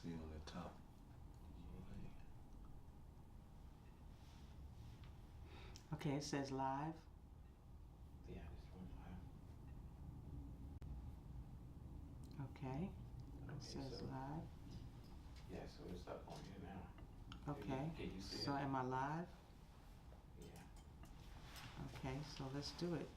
see on the top. Okay, it says live. Yeah, this one live. Okay. Okay, It says so, live. yeah, so it's up on here now. Okay. Can you see So it? am I live? Yeah. Okay, so let's do it.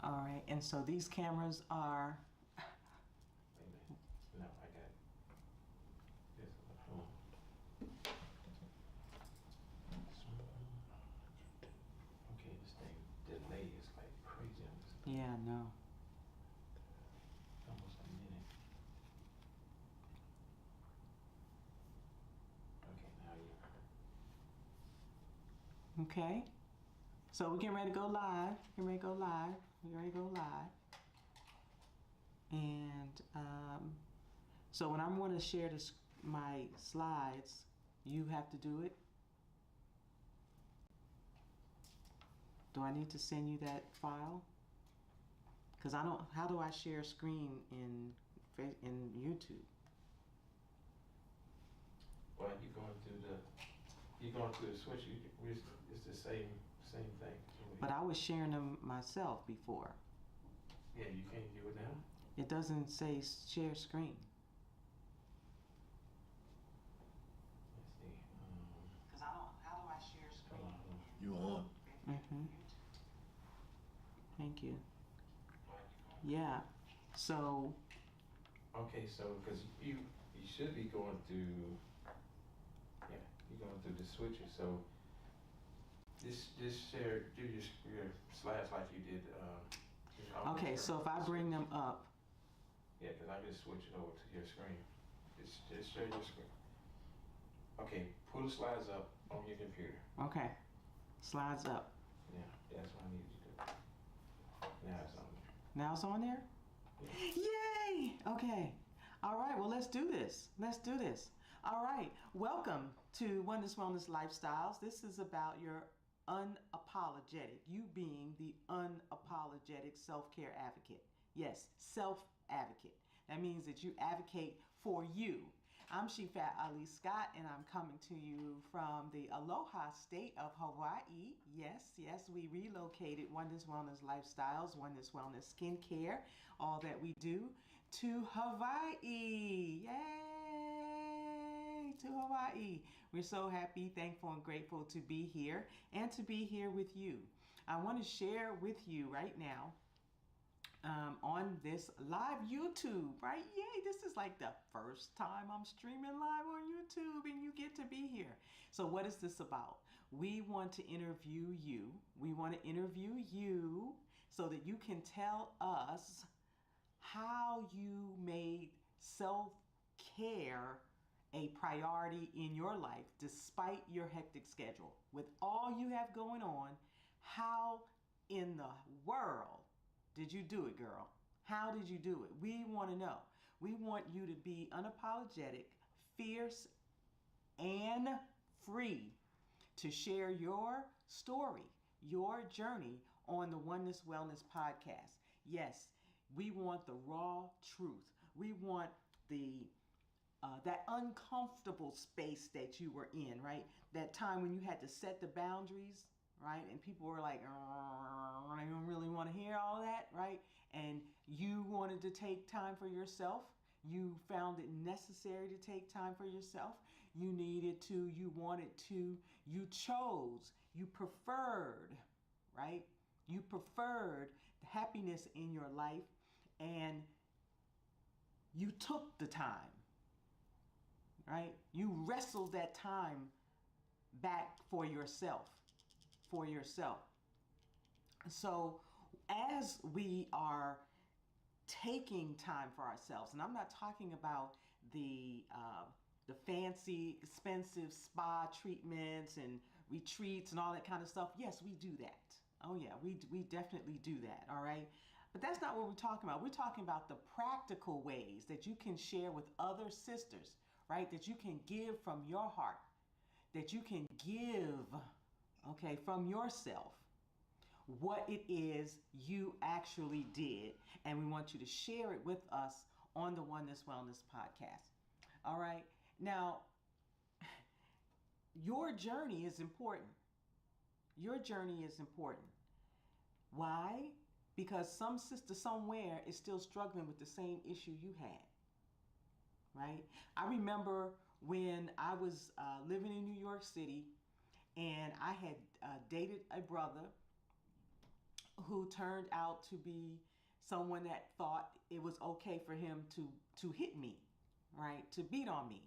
All right, and so these cameras are. Wait a minute. No, I got this one. Okay, this thing delay is like crazy on this. Yeah, no. Almost a minute. Okay, now you. Okay. So we're getting ready to go live. We're ready to go live. We're ready to go live. And so when I'm going to share this, my slides, you have to do it. Do I need to send you that file? Because I don't. How do I share screen in YouTube? Well, you're going through the switch. It's the same thing. But I was sharing them myself before. Yeah, you can't do it now. It doesn't say share screen. Let's see. Because I don't. How do I share screen? You on? Mm-hmm. Thank you. Yeah. So. Okay, so because you should be going through. Yeah, you're going through the switches. So just share, do your slides like you did. Okay, so if I bring them up. Yeah, because I just switch it over to your screen. Just share your screen. Okay, pull the slides up on your computer. Okay, slides up. Yeah, that's what I need you to do. Now it's on there. Now it's on there? Yeah. Yay! Okay. All right, well, let's do this. Let's do this. All right, welcome to Oneness, Wellness Lifestyles. This is about your unapologetic, you being the unapologetic self-care advocate. Yes, self-advocate. That means that you advocate for you. I'm Shifa Ali Scott, and I'm coming to you from the Aloha state of Hawaii. Yes, we relocated Oneness Wellness Lifestyles, Oneness Wellness Skincare, all that we do, to Hawaii. Yay! To Hawaii. We're so happy, thankful, and grateful to be here and to be here with you. I want to share with you right now on this live YouTube, right? Yay, this is like the first time I'm streaming live on YouTube and you get to be here. So what is this about? We want to interview you. We want to interview you so that you can tell us how you made self-care a priority in your life despite your hectic schedule. With all you have going on, how in the world did you do it, girl? How did you do it? We want to know. We want you to be unapologetic, fierce, and free to share your story, your journey on the Oneness Wellness podcast. Yes, we want the raw truth. We want the that uncomfortable space that you were in, right? That time when you had to set the boundaries, right? And people were like, I don't really want to hear all that, right? And you wanted to take time for yourself. You found it necessary to take time for yourself. You needed to, you wanted to, you chose, you preferred, right? You preferred the happiness in your life and you took the time, right? You wrestled that time back for yourself. So as we are taking time for ourselves, and I'm not talking about the fancy, expensive spa treatments and retreats and all that kind of stuff. Yes, we do that. Oh yeah, we definitely do that. All right. But that's not what we're talking about. We're talking about the practical ways that you can share with other sisters, right? That you can give from your heart, that you can give okay, from yourself, what it is you actually did. And we want you to share it with us on the Oneness Wellness podcast. All right. Now, your journey is important. Your journey is important. Why? Because some sister somewhere is still struggling with the same issue you had, right? I remember when I was living in New York City and I had dated a brother who turned out to be someone that thought it was okay for him to hit me, right? To beat on me.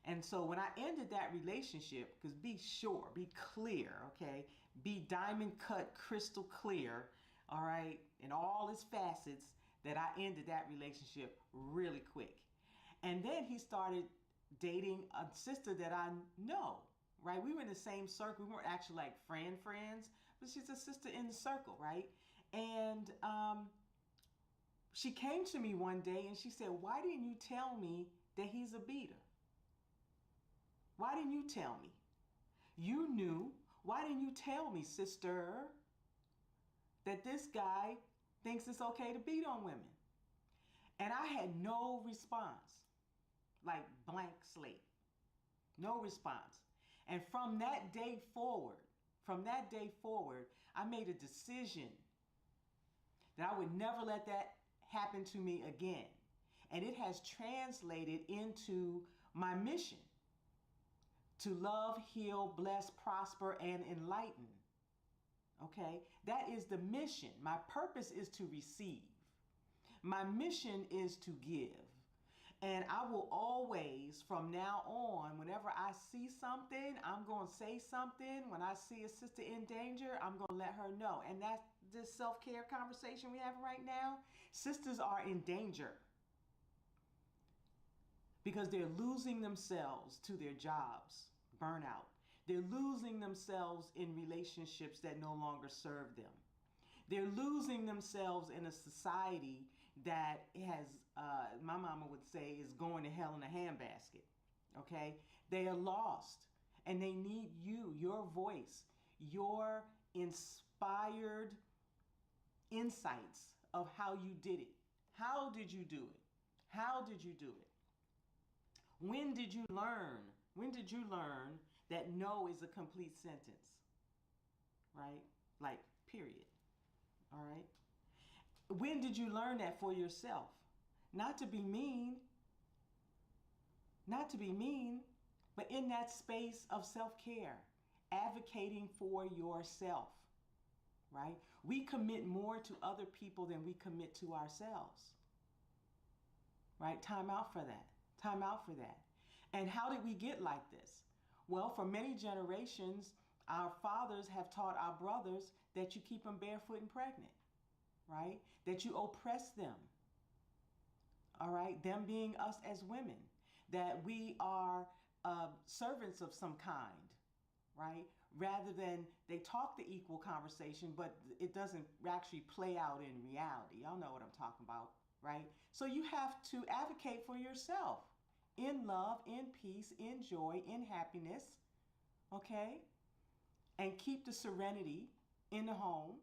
And so when I ended that relationship, because be sure, be clear, okay? Be diamond cut, crystal clear, all right, in all its facets, that I ended that relationship really quick. And then he started dating a sister that I know, right? We were in the same circle. We weren't actually like friends, but she's a sister in the circle, right? And she came to me one day and she said, "Why didn't you tell me that he's a beater? Why didn't you tell me? You knew. Why didn't you tell me, sister, that this guy thinks it's okay to beat on women?" And I had no response, like blank slate, no response. And from that day forward, I made a decision that I would never let that happen to me again. And it has translated into my mission to love, heal, bless, prosper, and enlighten. Okay? That is the mission. My purpose is to receive. My mission is to give. And I will always, from now on, whenever I see something, I'm going to say something. When I see a sister in danger, I'm going to let her know. And that's this self-care conversation we have right now. Sisters are in danger because they're losing themselves to their jobs, burnout. They're losing themselves in relationships that no longer serve them. They're losing themselves in a society that has, my mama would say, is going to hell in a handbasket. Okay? They are lost and they need you, your voice, your inspired insights of how you did it. How did you do it? How did you do it? When did you learn? When did you learn that no is a complete sentence? Right? Like, period. All right? When did you learn that for yourself? Not to be mean, but in that space of self-care, advocating for yourself, right? We commit more to other people than we commit to ourselves, right? Time out for that. Time out for that. And how did we get like this? Well, for many generations, our fathers have taught our brothers that you keep them barefoot and pregnant, right? That you oppress them, all right? Them being us as women, that we are servants of some kind, right? Rather than they talk the equal conversation, but it doesn't actually play out in reality. Y'all know what I'm talking about, right? So you have to advocate for yourself in love, in peace, in joy, in happiness, okay? And keep the serenity in the home.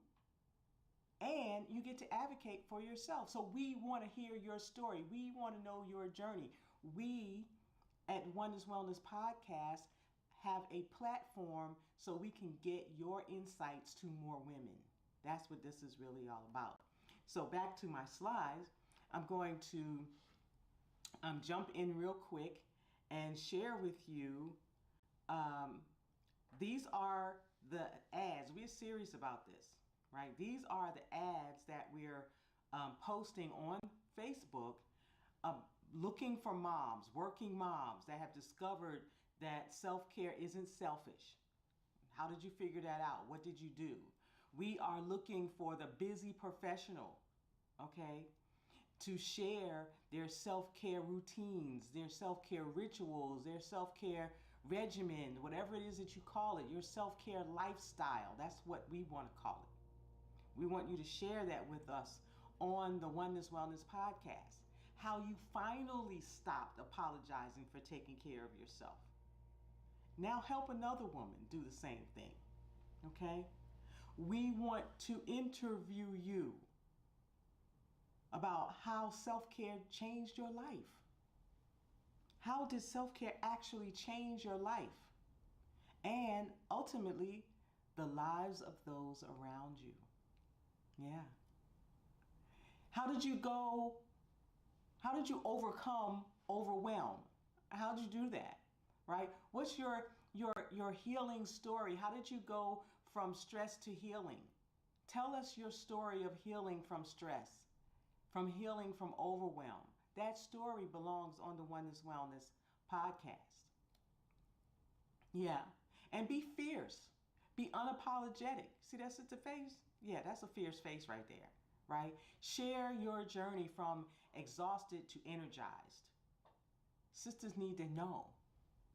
And you get to advocate for yourself. So we want to hear your story. We want to know your journey. We at Oneness Wellness Podcast have a platform so we can get your insights to more women. That's what this is really all about. So back to my slides, I'm going to jump in real quick and share with you. These are the ads. We're serious about this, right? These are the ads that we're posting on Facebook, looking for moms, working moms that have discovered that self-care isn't selfish. How did you figure that out? What did you do? We are looking for the busy professional, okay, to share their self-care routines, their self-care rituals, their self-care regimen, whatever it is that you call it, your self-care lifestyle. That's what we want to call it. We want you to share that with us on the Oneness Wellness Podcast. How you finally stopped apologizing for taking care of yourself. Now help another woman do the same thing. Okay? We want to interview you about how self-care changed your life. How did self-care actually change your life? And ultimately, the lives of those around you. Yeah. How did you go? How did you overcome overwhelm? How did you do that? Right? What's your healing story? How did you go from stress to healing? Tell us your story of healing from stress, from healing from overwhelm. That story belongs on the Oneness Wellness podcast. Yeah. And be fierce. Be unapologetic. See, that's at the face? Yeah, that's a fierce face right there, right? Share your journey from exhausted to energized. Sisters need to know.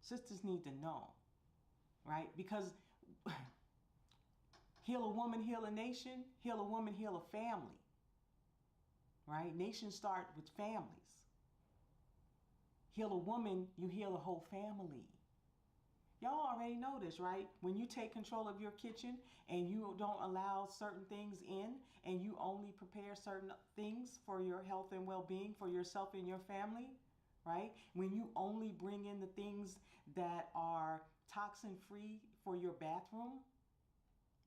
Sisters need to know, right? Because heal a woman, heal a nation. Heal a woman, heal a family, right? Nations start with families. Heal a woman, you heal a whole family. Y'all already know this, right? When you take control of your kitchen and you don't allow certain things in and you only prepare certain things for your health and well-being for yourself and your family, right? When you only bring in the things that are toxin-free for your bathroom,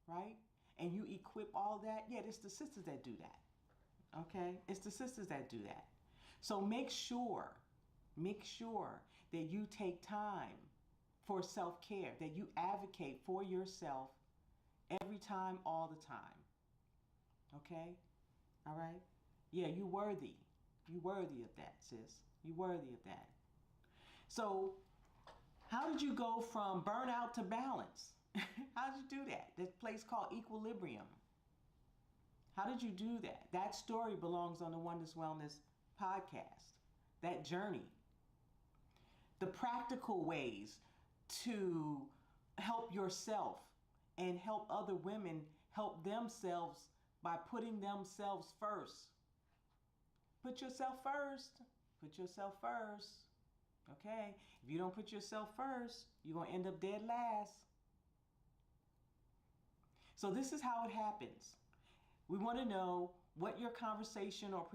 right? And you equip all that, yeah, it's the sisters that do that, okay? It's the sisters that do that. So make sure that you take time for self-care, that you advocate for yourself every time, all the time. Okay? All right? Yeah, you're worthy. You're worthy of that, sis. You're worthy of that. So, how did you go from burnout to balance? How did you do that? This place called equilibrium. How did you do that? That story belongs on the Oneness Wellness podcast. That journey. The practical ways to help yourself and help other women help themselves by putting themselves first. Put yourself first. Put yourself first. Okay? If you don't put yourself first, you're going to end up dead last. So this is how it happens. We want to know what your conversation or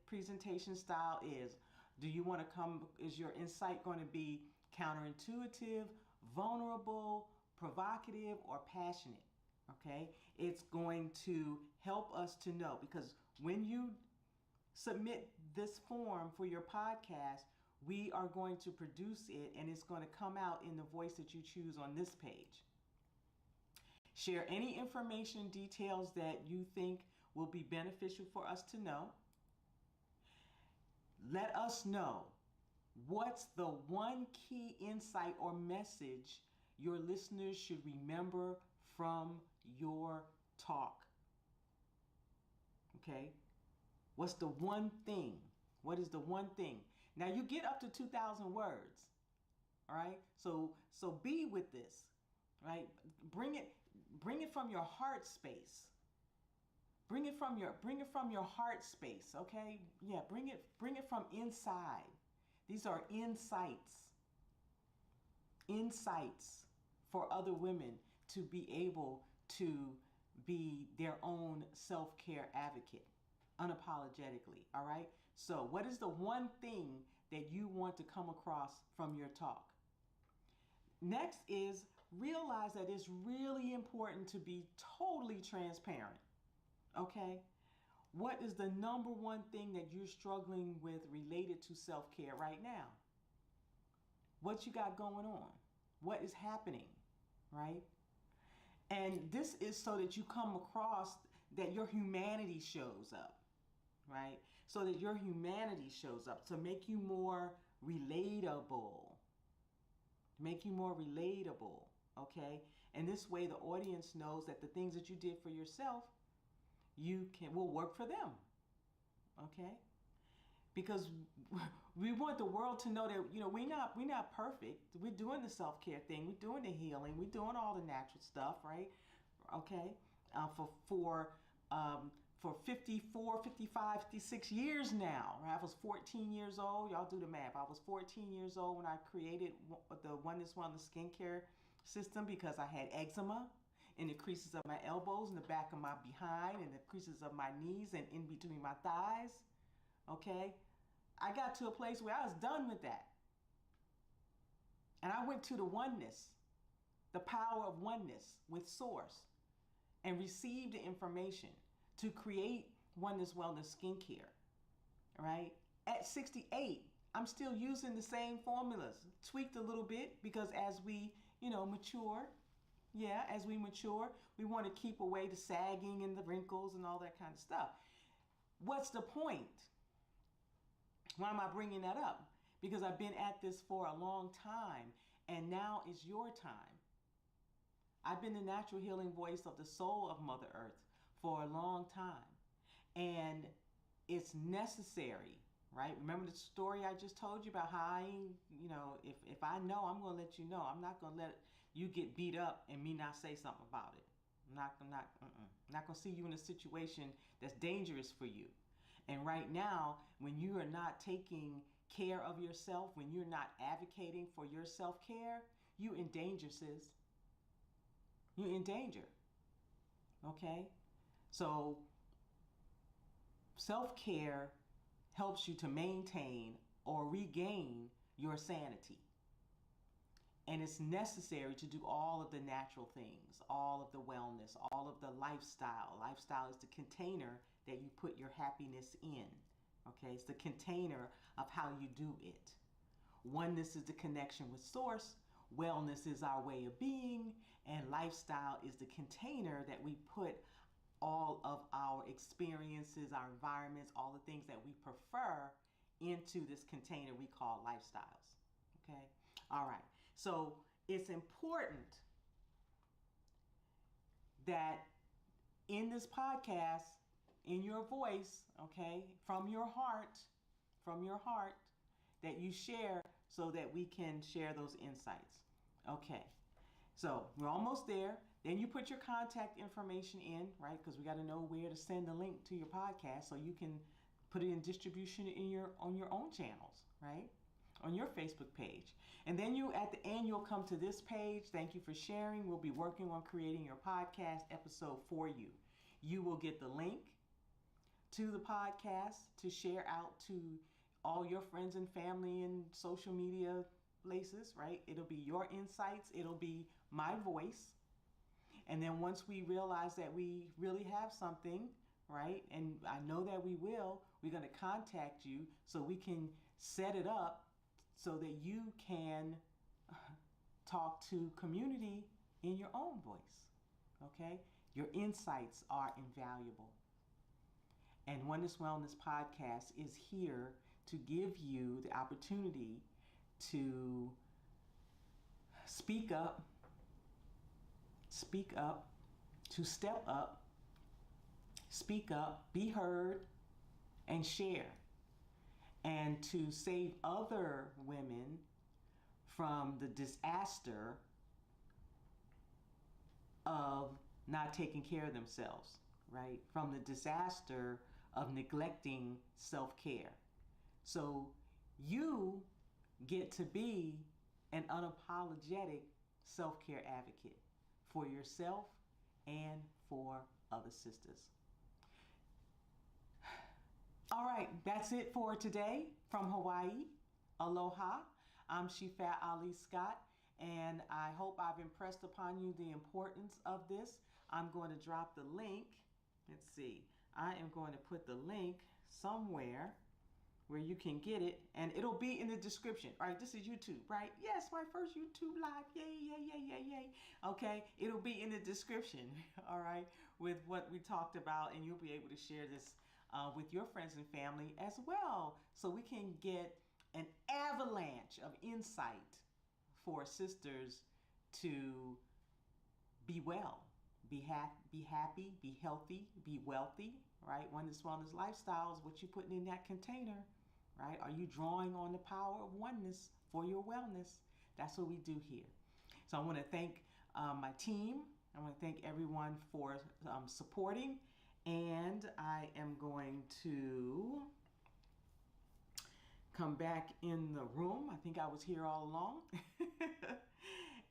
presentation style is. Do you want to come, is your insight going to be counterintuitive, vulnerable, provocative, or passionate? Okay? It's going to help us to know, because when you submit this form for your podcast, we are going to produce it and it's going to come out in the voice that you choose on this page. Share any information, details that you think will be beneficial for us to know. Let us know what's the one key insight or message your listeners should remember from your talk. Okay? What's the one thing? What is the one thing? Now you get up to 2,000 words. All right? So be with this. Right? Bring it from your heart space. Bring it from your heart space, okay? Yeah, bring it from inside. These are insights. Insights for other women to be able to be their own self-care advocate unapologetically, all right? So, what is the one thing that you want to come across from your talk? Next is realize that it's really important to be totally transparent. Okay? What is the number one thing that you're struggling with related to self-care right now? What you got going on? What is happening? Right? And this is so that you come across that your humanity shows up. Right? So that your humanity shows up to make you more relatable. Make you more relatable. Okay? And this way the audience knows that the things that you did for yourself will work for them. Okay? Because we want the world to know that, we're not perfect. We're doing the self-care thing. We're doing the healing. We're doing all the natural stuff, right? Okay? For 54, 55, 56 years now. Right? I was 14 years old. Y'all do the math. I was 14 years old when I created the Oneness Wellness skincare system because I had eczema. in the creases of my elbows, in the back of my behind, in the creases of my knees, and in between my thighs. Okay? I got to a place where I was done with that. And I went to the oneness, the power of oneness with Source, and received the information to create Oneness Wellness Skincare. Right? At 68, I'm still using the same formulas, tweaked a little bit because as we, mature, as we mature, we want to keep away the sagging and the wrinkles and all that kind of stuff. What's the point? Why am I bringing that up? Because I've been at this for a long time, and now is your time. I've been the natural healing voice of the soul of Mother Earth for a long time, and it's necessary, right? Remember the story I just told you about how if I know, I'm going to let you know. I'm not going to let you get beat up and me not say something about it. I'm not going to see you in a situation that's dangerous for you. And right now, when you are not taking care of yourself, when you're not advocating for your self-care, you in danger, sis. You're in danger. Okay? So self-care helps you to maintain or regain your sanity. And it's necessary to do all of the natural things, all of the wellness, all of the lifestyle. Lifestyle is the container that you put your happiness in. Okay, it's the container of how you do it. Oneness is the connection with Source. Wellness is our way of being. And lifestyle is the container that we put all of our experiences, our environments, all the things that we prefer into this container we call lifestyles. Okay? All right. So it's important that in this podcast, in your voice, okay, from your heart, that you share so that we can share those insights. Okay. So we're almost there. Then you put your contact information in, right? Because we got to know where to send the link to your podcast so you can put it in distribution on your own channels, right? On your Facebook page. And then at the end, you'll come to this page. Thank you for sharing. We'll be working on creating your podcast episode for you. You will get the link to the podcast to share out to all your friends and family and social media places, right? It'll be your insights. It'll be my voice. And then once we realize that we really have something, right? And I know that we will, we're going to contact you so we can set it up so that you can talk to community in your own voice, okay? Your insights are invaluable. And Oneness Wellness Podcast is here to give you the opportunity to speak up, to step up, speak up, be heard, and share. And to save other women from the disaster of not taking care of themselves, right? From the disaster of neglecting self-care. So you get to be an unapologetic self-care advocate for yourself and for other sisters. All right, that's it for today from Hawaii. Aloha. I'm Shifa Ali Scott, and I hope I've impressed upon you the importance of this. I'm going to drop the link. Let's see. I am going to put the link somewhere where you can get it, and it'll be in the description. All right, this is YouTube, right? Yes, my first YouTube live. Yay, yay, yay, yay, yay. Okay, it'll be in the description, all right, with what we talked about, and you'll be able to share this with your friends and family as well, so we can get an avalanche of insight for sisters to be well, be happy, be healthy, be wealthy, right? Oneness Wellness Lifestyle is what you're putting in that container, right? Are you drawing on the power of oneness for your wellness? That's what we do here. So I want to thank my team. I want to thank everyone for supporting. And I am going to come back in the room. I think I was here all along.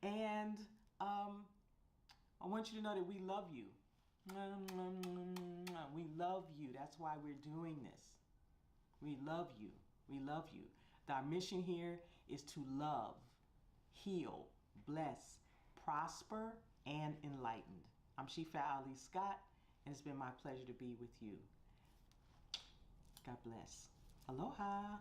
And, oh I want you to know that we love you. We love you. That's why we're doing this. We love you. We love you. Our mission here is to love, heal, bless, prosper, and enlighten. I'm Shifa Ali Scott, and it's been my pleasure to be with you. God bless. Aloha.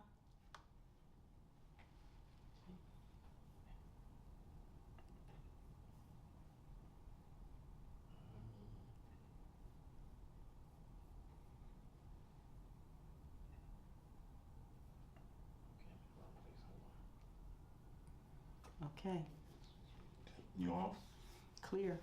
Okay. You off? Clear.